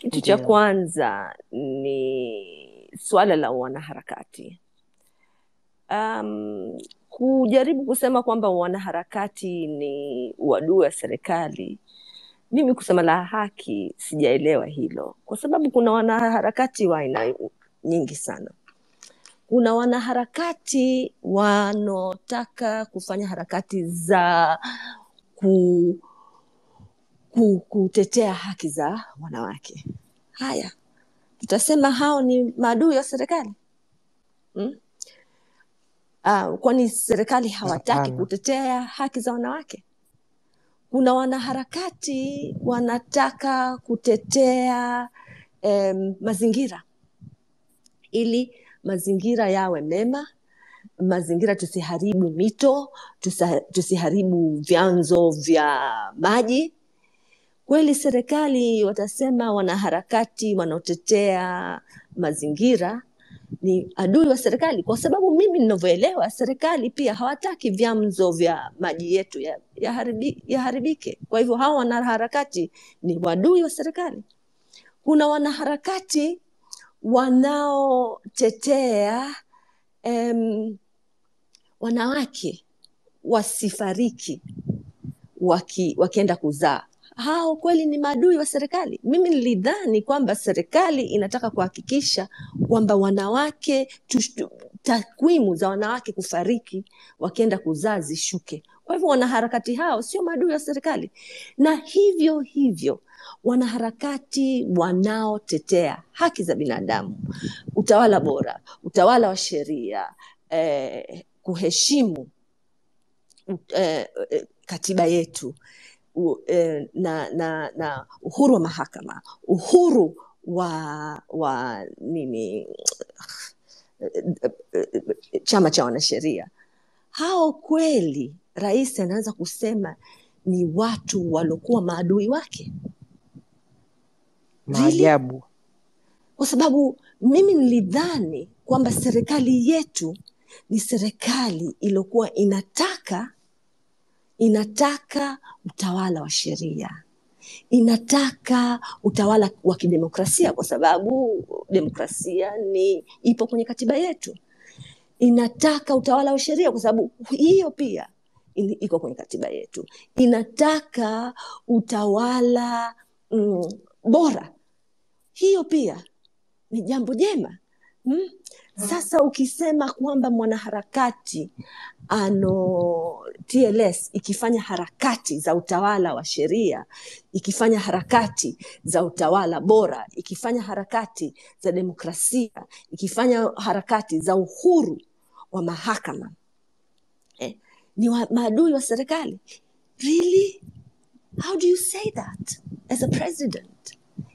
Kitu cha kwanza ni swala la wanaharakati. Kujaribu kusema kwamba wanaharakati ni uadui wa serikali, mimi kusema la haki sijaelewa hilo, kwa sababu kuna wanaharakati wa aina nyingi sana. Kuna wanaharakati wanaotaka kufanya harakati za kutetea haki za wanawake. Haya, tutasema hao ni maadui wa serikali? Kwani serikali hawataki kutetea haki za wanawake? Kuna wanaharakati wanataka kutetea mazingira, ili mazingira yawe mema, mazingira, tusiharibu mito, tusiharibu vyanzo vya maji. Kweli serikali watasema wanaharakati wanaotetea mazingira ni adui wa serikali? Kwa sababu mimi ninavyoelewa, serikali pia hawataki vyanzo vya maji yetu yaharibike. Kwa hivyo hao wanaharakati ni wadui wa serikali. Kuna wanaharakati wanaotetea wanawake wasifariki wakienda kuzaa. Hao kweli ni maadui wa serikali? Mimi nilidhani kwamba serikali inataka kuhakikisha kwamba wanawake, takwimu za wanawake kufariki wakienda kuzaa zishuke. Kwa hivyo wanaharakati hao sio maadui wa serikali. Na hivyo hivyo wanaharakati wanaotetea haki za binadamu, utawala bora, utawala wa sheria, kuheshimu katiba yetu, na uhuru wa mahakama, uhuru wa chama cha wanasheria. Hao kweli rais anaanza kusema ni watu waliokuwa maadui wake? Maajabu. Really? Kwa sababu mimi nilidhani kwamba serikali yetu ni serikali iliyokuwa inataka utawala wa sheria, inataka utawala wa kidemokrasia, kwa sababu demokrasia ipo kwenye katiba yetu. Inataka utawala wa sheria kwa sababu hiyo pia iko kwenye katiba yetu. Inataka utawala bora, hiyo pia ni jambo jema. Sasa ukisema kwamba mwanaharakati TLS ikifanya harakati za utawala wa sheria, ikifanya harakati za utawala bora, ikifanya harakati za demokrasia, ikifanya harakati za uhuru wa mahakama, ni maadui wa serikali? Really? How do you say that as a president?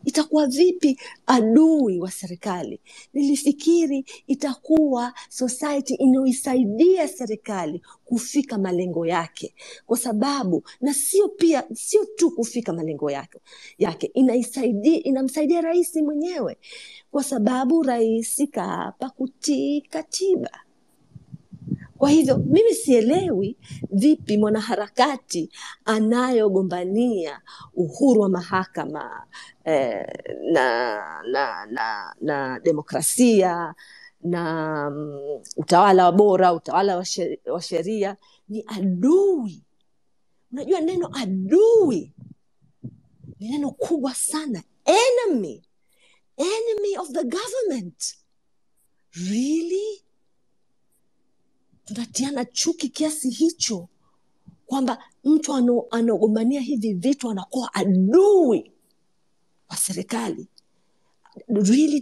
Itakuwa vipi adui wa serikali? Nilifikiri itakuwa society inayoisaidia serikali kufika malengo yake, kwa sababu na sio tu kufika malengo yake, inamsaidia rais mwenyewe, kwa sababu rais kaapa kutii katiba. Kwa hivyo mimi sielewi vipi mwanaharakati anayogombania uhuru wa mahakama na demokrasia na utawala bora, utawala wa sheria ni adui. Unajua neno adui ni neno kubwa sana. Enemy of the government. Really? Tunatiana chuki kiasi hicho kwamba mtu anaogombania hivi vitu anakuwa adui wa serikali? Really?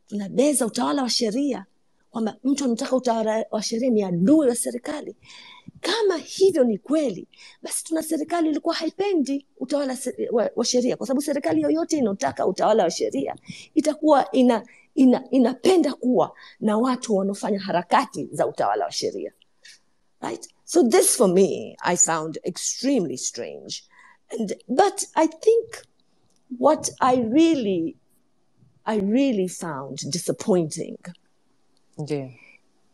Tunabeza utawala wa sheria, kwamba mtu anataka utawala wa sheria ni adui wa serikali? Kama hivyo ni kweli, basi tuna serikali ilikuwa haipendi utawala wa sheria, kwa sababu serikali yoyote inotaka utawala wa sheria itakuwa inapenda kuwa na watu wanaofanya harakati za utawala wa sheria, right? So this for me I found extremely strange, but I think what I really found disappointing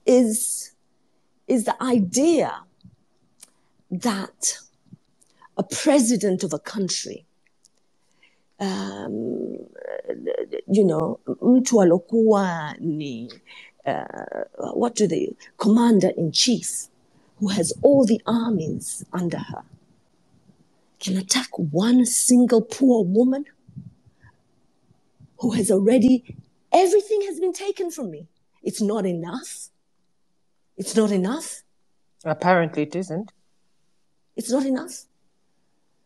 is the idea that a president of a country, mtu alokuwa ni commander in chief, who has all the armies under her, can attack one single poor woman who has already, everything has been taken from me. It's not enough. It's not enough. Apparently it isn't. It's not enough.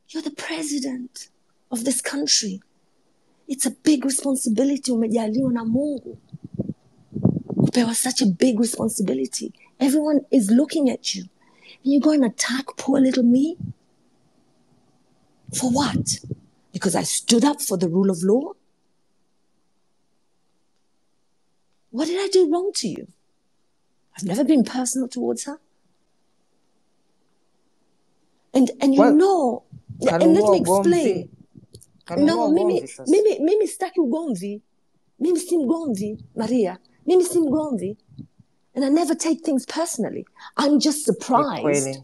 You're the president of this country. It's a big responsibility. Umejaliwa na Mungu kupewa such a big responsibility. Everyone is looking at you. And you go and attack poor little me? For what? Because I stood up for the rule of law? What did I do wrong to you? I've never been personal towards her. And you know, and let me explain. No, mimi sitaki ugomvi. Mimi si mgomvi, Maria. Mimi si mgomvi. And I never take things personally. I'm just surprised.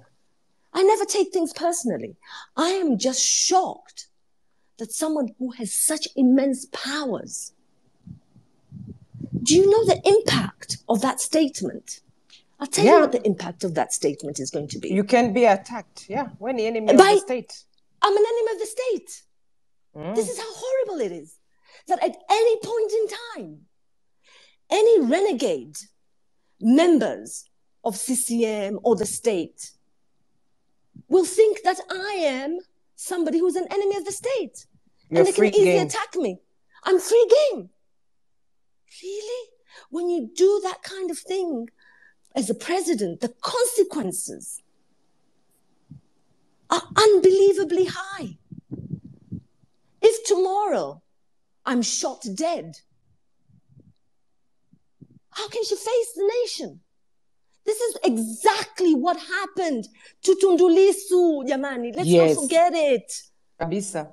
I never take things personally. I am just shocked that someone who has such immense powers. Do you know the impact of that statement? I'll tell you what the impact of that statement is going to be. You can be attacked, when the enemy of the state. I'm an enemy of the state. This is how horrible it is. That at any point in time, any renegade members of CCM or the state will think that I am somebody who's an enemy of the state. And they can easily attack me. I'm free game. Really? When you do that kind of thing as a president, the consequences are unbelievably high. If tomorrow I'm shot dead, how can she face the nation? This is exactly what happened to Tundu Lissu, jamani. Let's not forget it. Kabisa.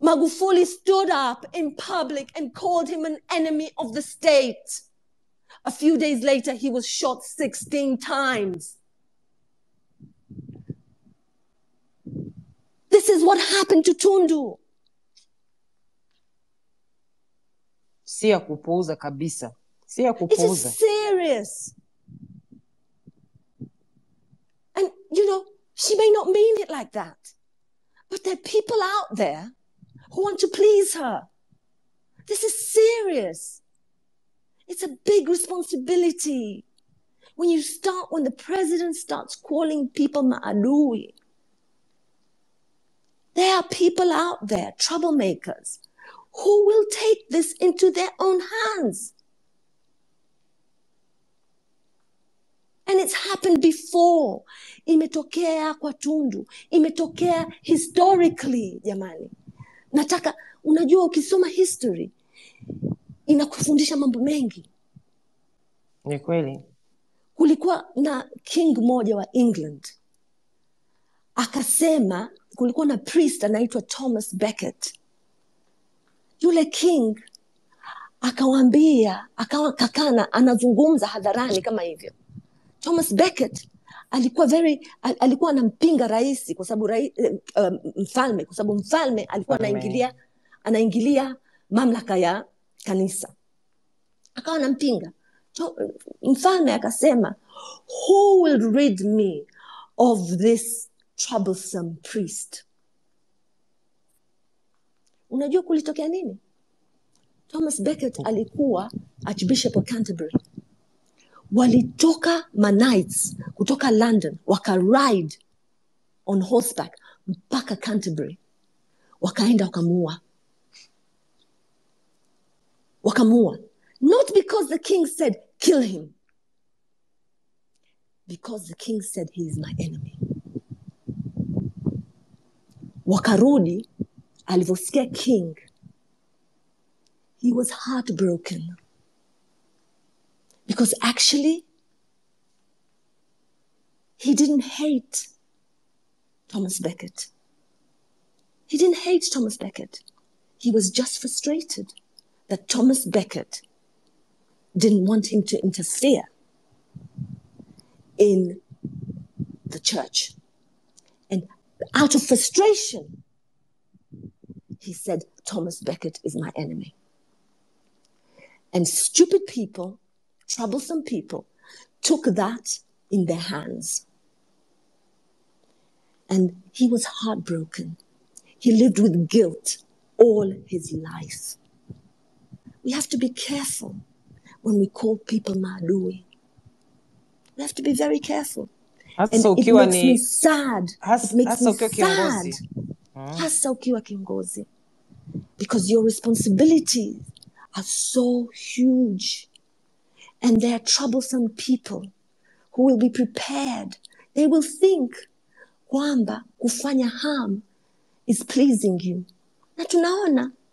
Magufuli stood up in public and called him an enemy of the state. A few days later, he was shot 16 times. This is what happened to Tundu. Si ya kupuuza kabisa. Si ya kupuuza. It is serious. And, she may not mean it like that. But there are people out there who want to please her. This is serious. It's a big responsibility. When the president starts calling people maadui, there are people out there, troublemakers, who will take this into their own hands. And it's happened before. Imetokea kwa Tundu. Imetokea historically, jamani. Unajua ukisoma history, inakufundisha mambo mengi. Ni kweli. Kulikuwa na king moja wa England. Akasema, kulikuwa na priest anaitwa Thomas Becket. Yule king akakana anazungumza hadharani kama hivyo. Thomas Becket alikuwa anampinga rais kwa sababu mfalme, kwa sababu mfalme alikuwa anaingilia mamlaka ya kanisa. Akawa anampinga. Mfalme akasema, who will rid me of this troublesome priest? Unajua kulitokea nini? Thomas Becket alikuwa Archbishop of Canterbury. Walitoka Knights kutoka London, wakaride on horseback mpaka Canterbury. Wakaenda wakamuua. Not because the king said, kill him. Because the king said, he is my enemy. Wakarudi, alivyosikia king, he was heartbroken. Because actually, he didn't hate Thomas Becket. He didn't hate Thomas Becket. He was just frustrated that Thomas Becket didn't want him to interfere in the church. And out of frustration, he said, Thomas Becket is my enemy. And stupid people, troublesome people, took that in their hands. And he was heartbroken. He lived with guilt all his life. We have to be careful when we call people maadui. We have to be very careful. And it makes me sad. It makes me sad. Hasa ukiwa kiongozi. Because your responsibilities are so huge. And they are troublesome people who will be prepared. They will think kwamba kufanya harm is pleasing you. Na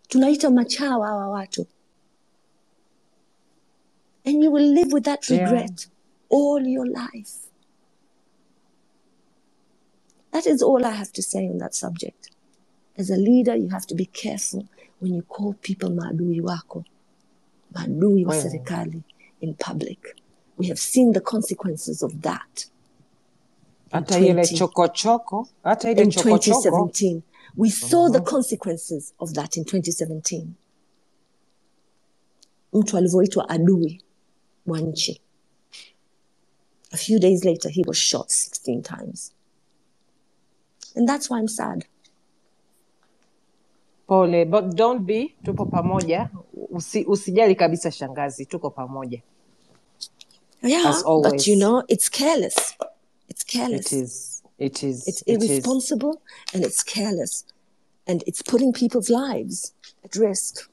tunaita machawa hawa watu. And you will live with that regret all your life. That is all I have to say on that subject. As a leader, you have to be careful when you call people maadui wako, maadui wa serikali in public. We have seen the consequences of that. In 2017. We saw the consequences of that in 2017. Mtu alivyoitwa adui wa nchi. A few days later, he was shot 16 times. And that's why I'm sad. Pole, but don't be, tupo pamoja. Usijali kabisa shangazi, tuko pamoja. Yeah, as always. But you know, it's careless. It's careless. It is. It's irresponsible and it's careless. And it's putting people's lives at risk.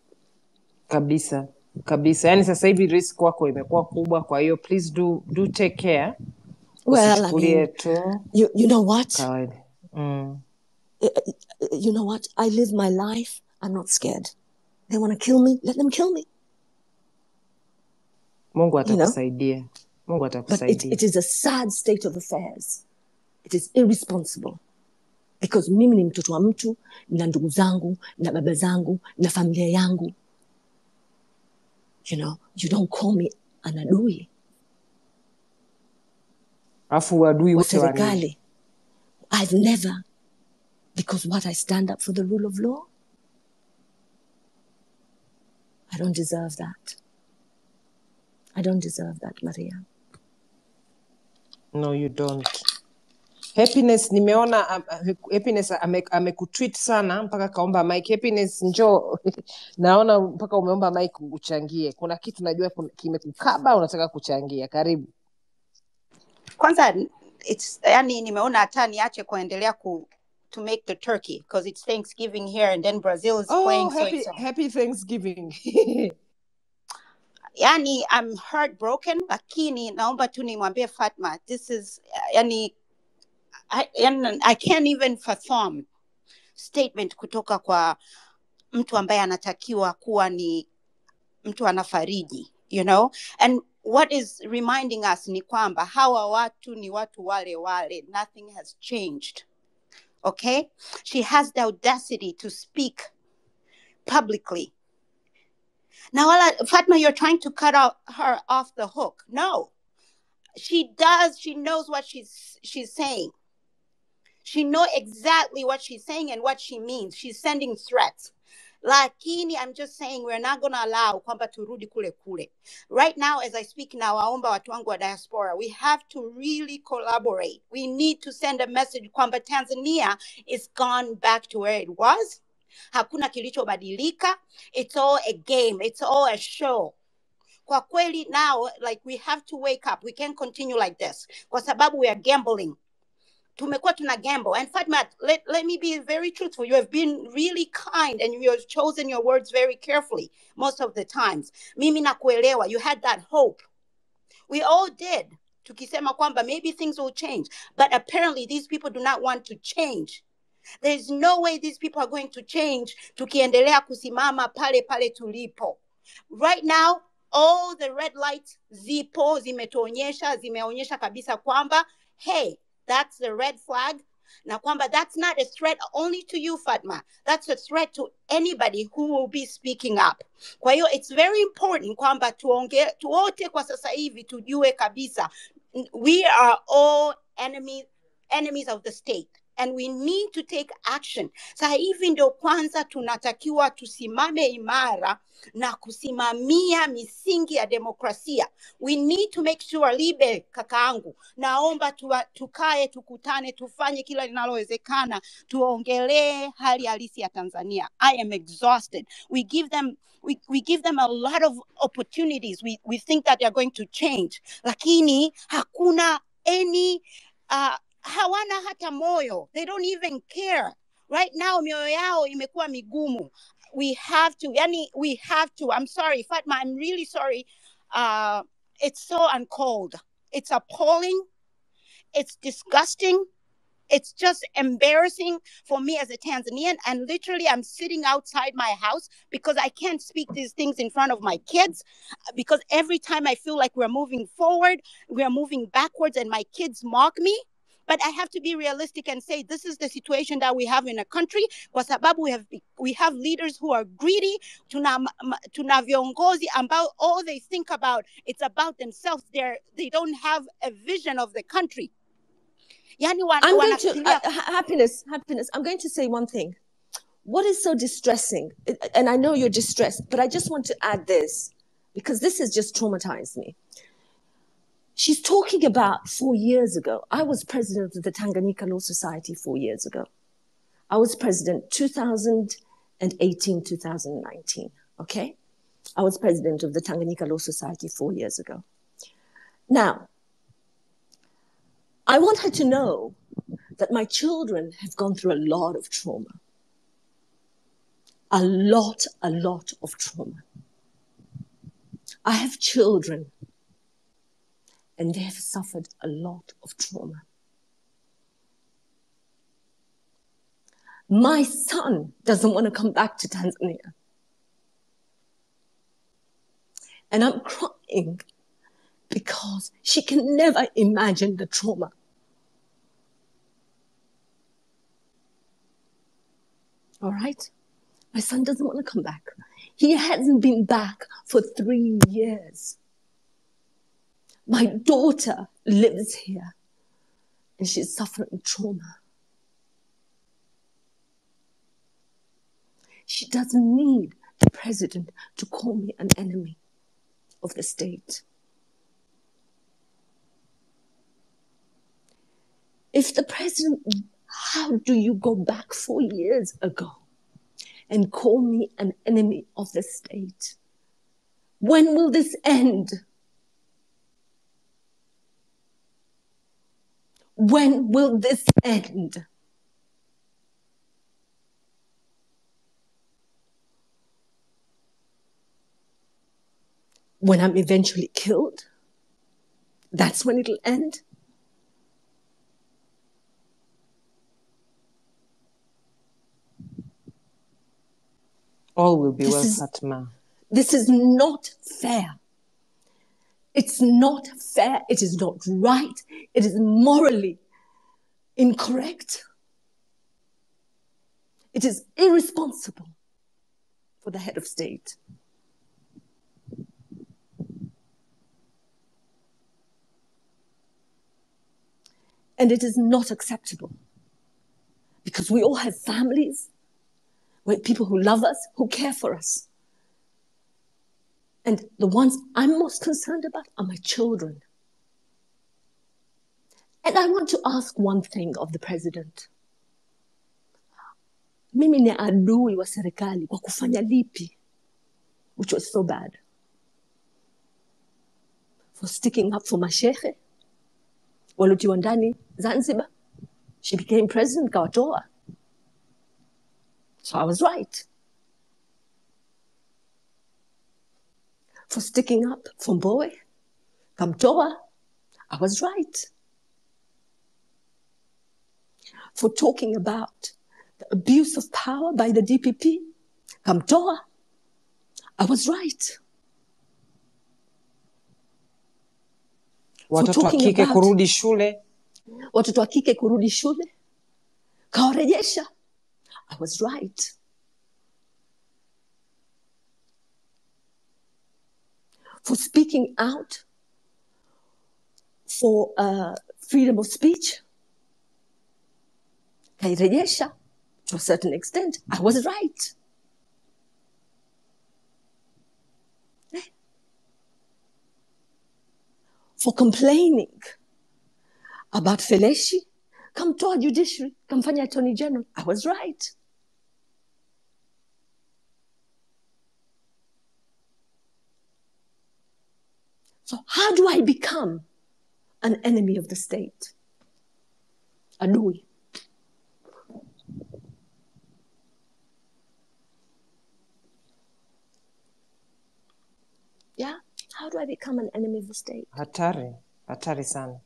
Kabisa. Yani sasa hivi risk wako imekuwa kubwa, kwa hiyo please do take care. Well, I mean, you know what? You know what? I live my life. I'm not scared. They want to kill me. Let them kill me. Mungu atakusaidia. Mungu atakusaidia. But it is a sad state of affairs. It is irresponsible. Because mimi ni mtoto wa mtu, na ndugu zangu, na baba zangu, na familia yangu. You know, you don't call me an adui. Afu adui wa serikali. I've never. Because what, I stand up for the rule of law? I don't deserve that. I don't deserve that, Maria. No, you don't. Happiness, nimeona Happiness amekutweet sana mpaka kaomba mic. Happiness, njoo. Naona mpaka umeomba mic uchangie. Kuna kitu najua kimekukaba unataka kuchangia. Karibu. Kwanza yani nimeona hata niache kuendelea to make the turkey because it's Thanksgiving here and then Brazil is playing. Happy Thanksgiving. Yani I'm heartbroken, lakini naomba tu nimwambie Fatma, this is I can't even fathom statement kutoka kwa mtu ambaye anatakiwa kuwa ni mtu anafariji, you know? And what is reminding us ni kwamba hawa watu ni watu wale wale. Nothing has changed. Okay? She has the audacity to speak publicly. Now, Fatma, you're trying to cut her off the hook. No. She knows what she's saying. She knows exactly what she's saying and what she means. She's sending threats. Lakini, I'm just saying we're not going to allow kwamba turudi kule kule. Right now, as I speak now, waomba watu wangu wa diaspora, we have to really collaborate. We need to send a message kwamba Tanzania is gone back to where it was. Hakuna kilichobadilika. It's all a game. It's all a show. Kwa kweli now, like, we have to wake up. We can't continue like this. Kwa sababu we are gambling. Tumekuwa tuna gamble. And Fatma, let me be very truthful. You have been really kind and you have chosen your words very carefully most of the times. Mimi nakuelewa. You had that hope. We all did. Tukisema kwamba maybe things will change. But apparently these people do not want to change. There's no way these people are going to change tukiendelea kusimama pale pale tulipo. Right now, all the red lights zimeonyesha kabisa kwamba, hey, that's the red flag. Na kwamba that's not a threat only to you, Fatma. That's a threat to anybody who will be speaking up. Kwa hiyo, it's very important kwamba tuote kwa sasa hivi tujue kabisa. We are all enemies of the state. and we need to take action. Sasa hivi ndio kwanza tunatakiwa tusimame imara na kusimamia misingi ya demokrasia. We need to make sure, Libe kakaangu, naomba tukae, tukutane, tufanye kila linalowezekana, tuongelee hali halisi ya Tanzania. I am exhausted. We give them a lot of opportunities. We think that they're going to change. Lakini hakuna any hawana hata moyo. They don't even care. Right now mioyo yao imekuwa migumu. We have to. I'm sorry, Fatma, I'm really sorry. It's so uncold. It's appalling. It's disgusting. It's just embarrassing for me as a Tanzanian. And literally, I'm sitting outside my house because I can't speak these things in front of my kids. Because every time I feel like we're moving forward, we're moving backwards, and my kids mock me. But I have to be realistic and say this is the situation that we have in a country. Kwa sababu we have leaders who are greedy. Tuna viongozi ambao all they think about, it's about themselves. They don't have a vision of the country. Yani I'm going to, happiness, I'm going to say one thing. What is so distressing, and I know you're distressed, but I just want to add this, because this has just traumatized me. She's talking about 4 years ago. I was president of the Tanganyika Law Society 4 years ago. I was president 2018, 2019, okay? I was president of the Tanganyika Law Society 4 years ago. Now, I want her to know that my children have gone through a lot of trauma. A lot of trauma. I have children, and they have suffered a lot of trauma. My son doesn't want to come back to Tanzania. And I'm crying because she can never imagine the trauma. All right? My son doesn't want to come back. He hasn't been back for 3 years. My daughter lives here, and she's suffering trauma. She doesn't need the president to call me an enemy of the state. If the president, how do you go back 4 years ago and call me an enemy of the state? When will this end? When will this end? When I'm eventually killed? That's when it'll end? All will be well, Fatma. This is not fair. It's not fair. It is not right. It is morally incorrect. It is irresponsible for the head of state. And it is not acceptable, because we all have families, with people who love us, who care for us. And the ones I'm most concerned about are my children. And I want to ask one thing of the president. Mimi ni adui wa serikali kwa kufanya lipi? Which was so bad. For sticking up for mashehe, waliotiwa ndani Zanzibar. She became president, kawatoa. So I was right. For sticking up for Mbowe, kamtoa. I was right. For talking about the abuse of power by the DPP, kamtoa. I was right. Watoto wa kike kurudi shule. Watoto wa kike kurudi shule. Kawarejesha. I was right. For speaking out for freedom of speech. kairejesha to a certain extent. I was right. For complaining about Feleshi, kamtoa judiciary, kamfanya attorney general. I was right. So how do I become an enemy of the state? Adui. Yeah? How do I become an enemy of the state? Hatari sana.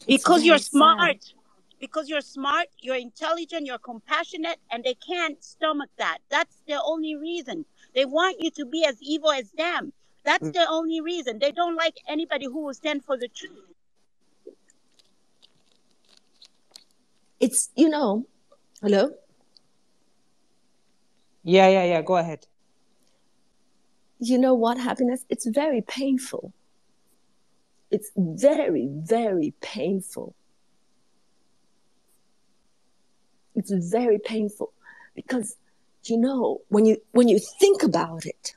It's Because you're very sad. smart. Because you're smart, you're intelligent, you're compassionate, and they can't stomach that. That's their only reason. They want you to be as evil as them. That's their only reason. They don't like anybody who will stand for the truth. It's, you know, hello? Yeah, go ahead. You know what, Happiness? It's very painful. It's very, very painful. It's very painful because, you know, when you think about it,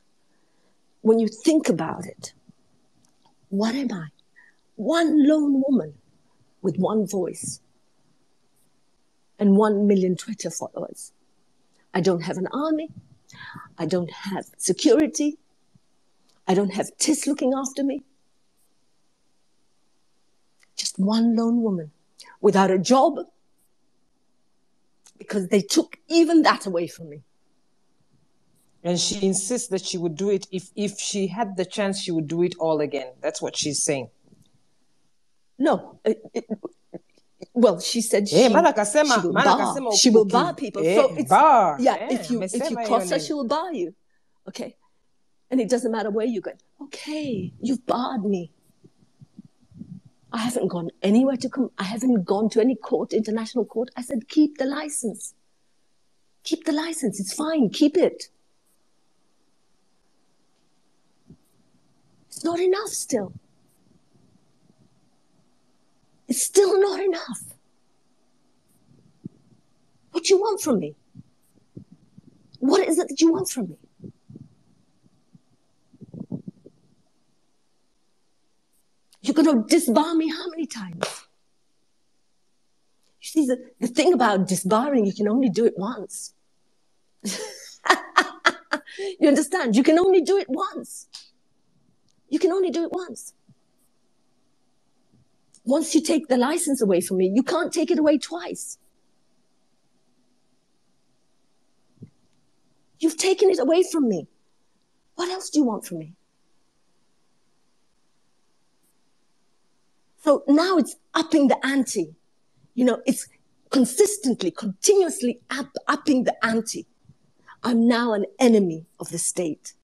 what am I? One lone woman with one voice and 1 million Twitter followers. I don't have an army. I don't have security. I don't have TIS looking after me. Just one lone woman without a job because they took even that away from me. And she insists that she would do it. If she had the chance, she would do it all again. That's what she's saying. No. Well, she said she will bar people. So it's, if you cross her, she will bar you. Okay. And it doesn't matter where you go. Okay, you've barred me. I haven't gone anywhere to come. I haven't gone to any court, international court. I said, keep the license. Keep the license. It's fine. Keep it. It's not enough still. It's still not enough. What do you want from me? What is it that you want from me? You're going to disbar me how many times? You see, the thing about disbarring, you can only do it once. You understand? You can only do it once. You can only do it once. Once you take the license away from me, you can't take it away twice. You've taken it away from me. What else do you want from me? So now it's upping the ante. You know, it's continuously upping the ante. I'm now an enemy of the state.